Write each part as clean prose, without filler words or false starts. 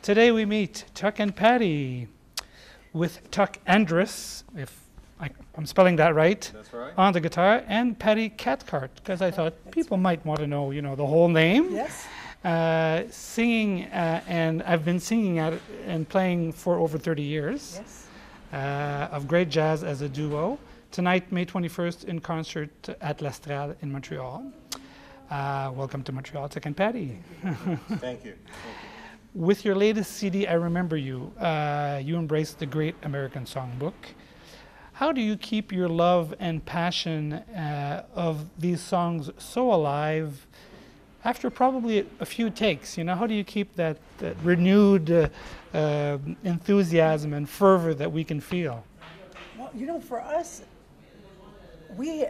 Today we meet Tuck and Patti with Tuck Andress, if I'm spelling that right, That's right. on the guitar, and Patti Cathcart, because I thought people might want to know, the whole name. Yes. Singing, and I've been singing at it and playing for over 30 years. Yes. Of great jazz as a duo. Tonight, May 21st, in concert at L'Estrade in Montreal. Welcome to Montreal, Tuck and Patti. Thank you. With your latest CD, I Remember You, you embraced the Great American Songbook. How do you keep your love and passion of these songs so alive after probably a few takes? How do you keep that renewed enthusiasm and fervor that we can feel? Well, for us, we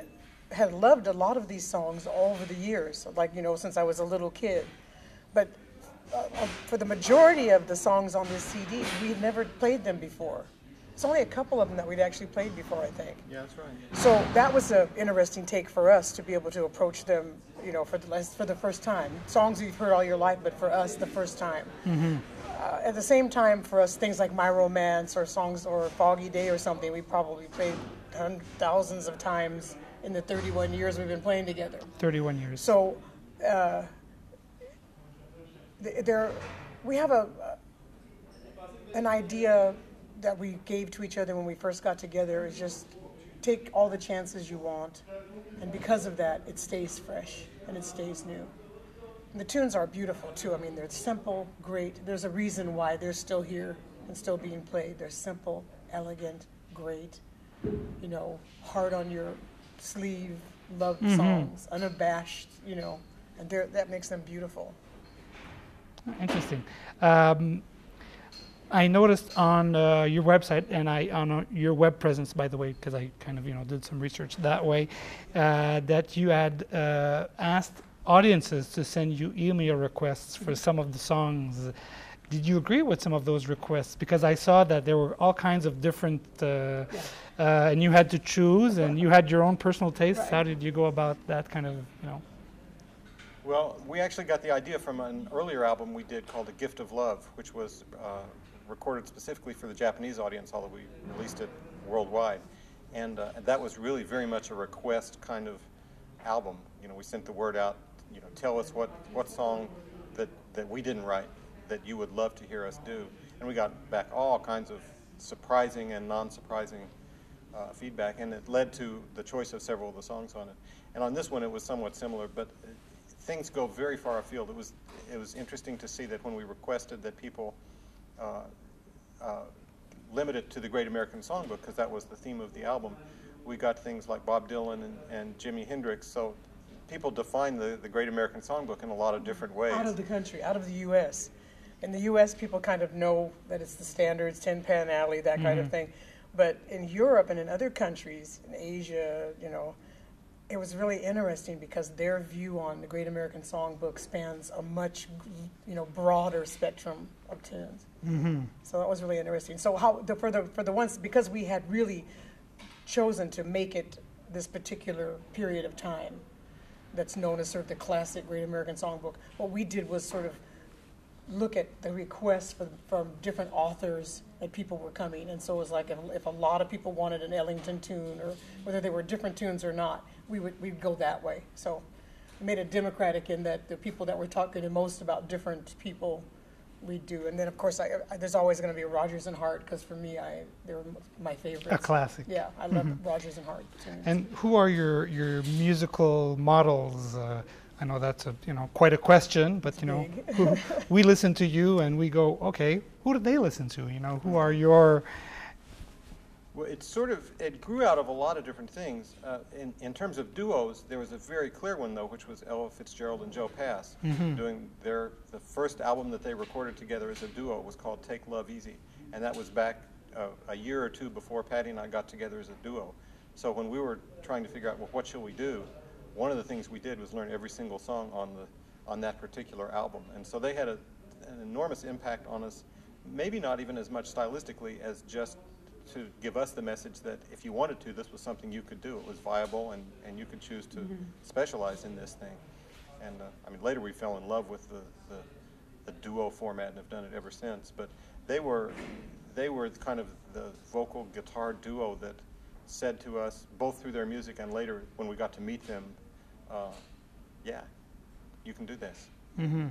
had loved a lot of these songs all over the years, since I was a little kid. But for the majority of the songs on this CD, we had never played them before. It's only a couple of them that we'd actually played before, I think. Yeah, that's right. So that was an interesting take for us to be able to approach them, for the first time. Songs you've heard all your life, but for us, the first time. Mm-hmm. At the same time, for us, things like My Romance or songs or Foggy Day or something, we probably played thousands of times in the 31 years we've been playing together. 31 years. So we have an idea that we gave to each other when we first got together is just take all the chances you want, and because of that, it stays fresh and it stays new. And the tunes are beautiful too. I mean, they're simple, great. There's a reason why they're still here and still being played. They're simple, elegant, great, heart on your sleeve, love songs, unabashed, and that makes them beautiful. Interesting. I noticed on your website and on your web presence, by the way, because I kind of did some research that way, that you had asked audiences to send you email requests for some of the songs. Did you agree with some of those requests? Because I saw that there were all kinds of different, and you had to choose, and you had your own personal tastes. Right. How did you go about that kind of, Well, we actually got the idea from an earlier album we did called A Gift of Love, which was recorded specifically for the Japanese audience, although we released it worldwide. And that was really very much a request kind of album. We sent the word out, tell us what song that we didn't write that you would love to hear us do. And we got back all kinds of surprising and non-surprising feedback, and it led to the choice of several of the songs on it. And on this one, it was somewhat similar, but things go very far afield. It was interesting to see that when we requested that people limit it to the Great American Songbook, because that was the theme of the album, we got things like Bob Dylan and Jimi Hendrix. So people define the Great American Songbook in a lot of different ways. Out of the country, out of the U.S. In the U.S., people kind of know that it's the standards, Tin Pan Alley, that kind of thing. But in Europe and in other countries, in Asia, it was really interesting because their view on the Great American Songbook spans a much, broader spectrum of tunes. Mm-hmm. So that was really interesting. So for the ones, because we had really chosen to make it this particular period of time that's known as sort of the classic Great American Songbook, what we did was sort of look at the requests from different authors that people were coming. And so it was like if a lot of people wanted an Ellington tune, or whether they were different tunes or not, we'd go that way. So we made it democratic in that the people that were talking the most about different people we do. And then, of course, there's always going to be a Rodgers and Hart, because for me, they were my favorites. a classic? Yeah, I love Rodgers and Hart tunes. And who are your musical models? I know that's quite a question, but we listen to you and we go, okay, who did they listen to? Who are your? Well, it grew out of a lot of different things. In terms of duos, there was a very clear one though, which was Ella Fitzgerald and Joe Pass, doing the first album that they recorded together as a duo was called Take Love Easy, and that was back a year or two before Patti and I got together as a duo. So when we were trying to figure out, well, what shall we do? One of the things we did was learn every single song on that particular album, and so they had an enormous impact on us. Maybe not even as much stylistically as just to give us the message that if you wanted to, this was something you could do. It was viable, and you could choose to specialize in this thing. And later we fell in love with a duo format and have done it ever since. But they were kind of the vocal guitar duo that said to us, both through their music and later when we got to meet them, yeah, you can do this. Mm-hmm.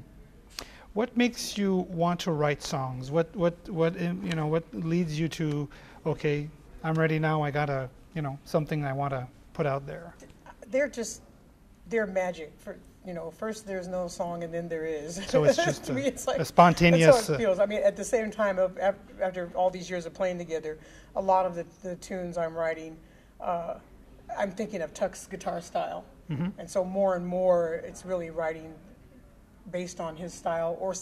What makes you want to write songs? What leads you to, okay, I'm ready now. I got something I want to put out there. They're magic. First there's no song and then there is. So it's just to me, it's like, a spontaneous. That's how it feels. I mean, at the same time, after all these years of playing together, a lot of the tunes I'm writing, I'm thinking of Tuck's guitar style, and so more and more, it's really writing based on his style, or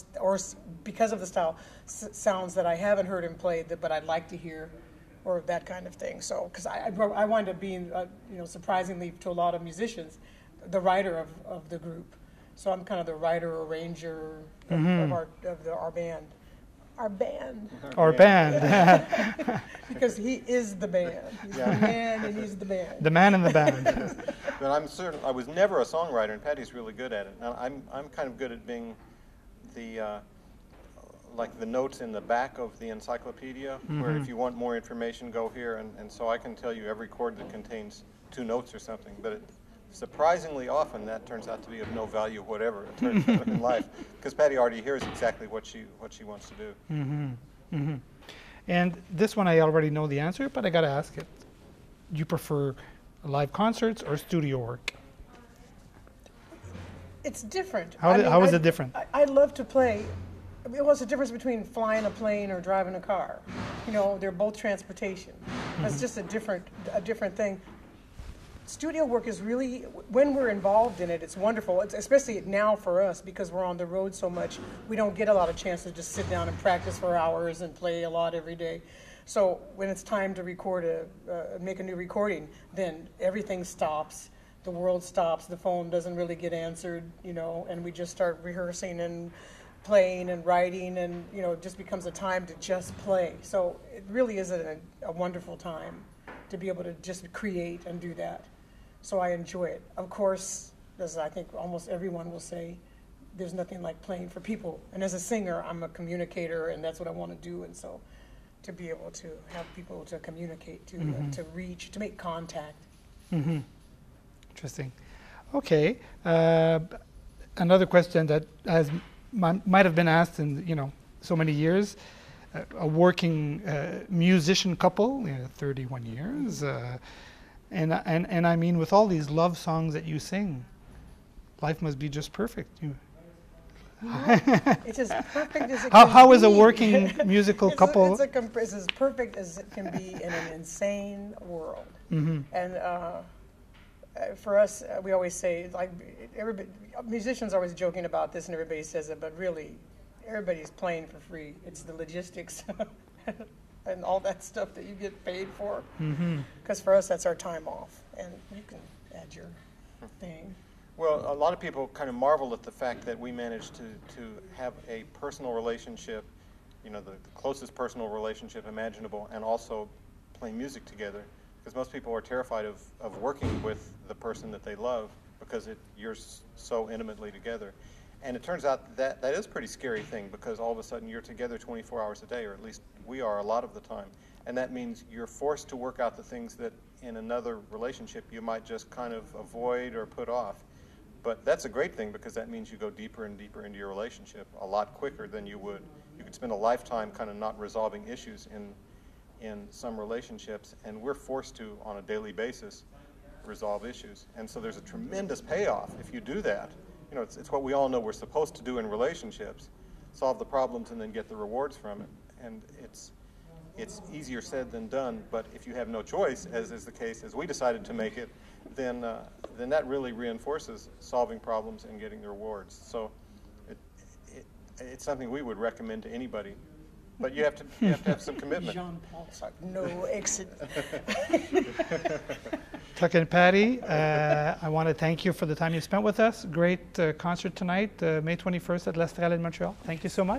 because of the style, sounds that I haven't heard him play but I'd like to hear, or that kind of thing. So, because I wind up being, surprisingly to a lot of musicians, the writer of the group. So I'm kind of the writer, arranger of our band. Our band. Because he is the band. He's the man and he's the band. The man in the band. But I'm certain I was never a songwriter, and Patti's really good at it. Now, I'm kind of good at being the like the notes in the back of the encyclopedia, where if you want more information, go here, and so I can tell you every chord that contains 2 notes or something. But surprisingly often, that turns out to be of no value whatever it turns out in life, because Patti already hears exactly what she wants to do. Mm-hmm. Mm-hmm. And this one I already know the answer, but I got to ask it. Do you prefer live concerts or studio work? It's different. How is it different? I love to play. What's the difference between flying a plane or driving a car? They're both transportation. That's just a different thing. Studio work is really, when we're involved in it, it's wonderful. It's especially now for us, because we're on the road so much. We don't get a lot of chance to just sit down and practice for hours and play a lot every day. So when it's time to make a new recording, then everything stops. The world stops. The phone doesn't really get answered, and we just start rehearsing and playing and writing, and it just becomes a time to just play. So it really is a wonderful time to be able to just create and do that. So I enjoy it. Of course, as I think almost everyone will say, there's nothing like playing for people. And as a singer, I'm a communicator, and that's what I want to do. And so to be able to have people to communicate, to reach, to make contact. Mm-hmm. Interesting. Okay. Another question that might have been asked in so many years. A working musician couple, 31 years, and I mean, with all these love songs that you sing, life must be just perfect. It's as perfect as it can be. How is a working musical couple? It's as perfect as it can be in an insane world. Mm-hmm. And for us, we always say, like, musicians are always joking about this, and everybody says it, but really, everybody's playing for free. It's the logistics and all that stuff that you get paid for. Because for us, that's our time off. And you can add your thing. Well, a lot of people kind of marvel at the fact that we managed to have a personal relationship, the closest personal relationship imaginable, and also play music together. Because most people are terrified of working with the person that they love, because you're so intimately together. And it turns out that is a pretty scary thing, because all of a sudden you're together 24 hours a day, or at least we are a lot of the time. And that means you're forced to work out the things that in another relationship you might just kind of avoid or put off. But that's a great thing, because that means you go deeper and deeper into your relationship a lot quicker than you would. You could spend a lifetime kind of not resolving issues in some relationships, and we're forced to, on a daily basis, resolve issues. And so there's a tremendous payoff if you do that. It's what we all know we're supposed to do in relationships, solve the problems and then get the rewards from it. And it's easier said than done, but if you have no choice, as is the case, as we decided to make it, then that really reinforces solving problems and getting the rewards. So it's something we would recommend to anybody. But you have to have some commitment. Jean-Paul's like, no exit. Tuck and Patti, I want to thank you for the time you spent with us. Great concert tonight, May 21st at L'Estrade in Montreal. Thank you so much.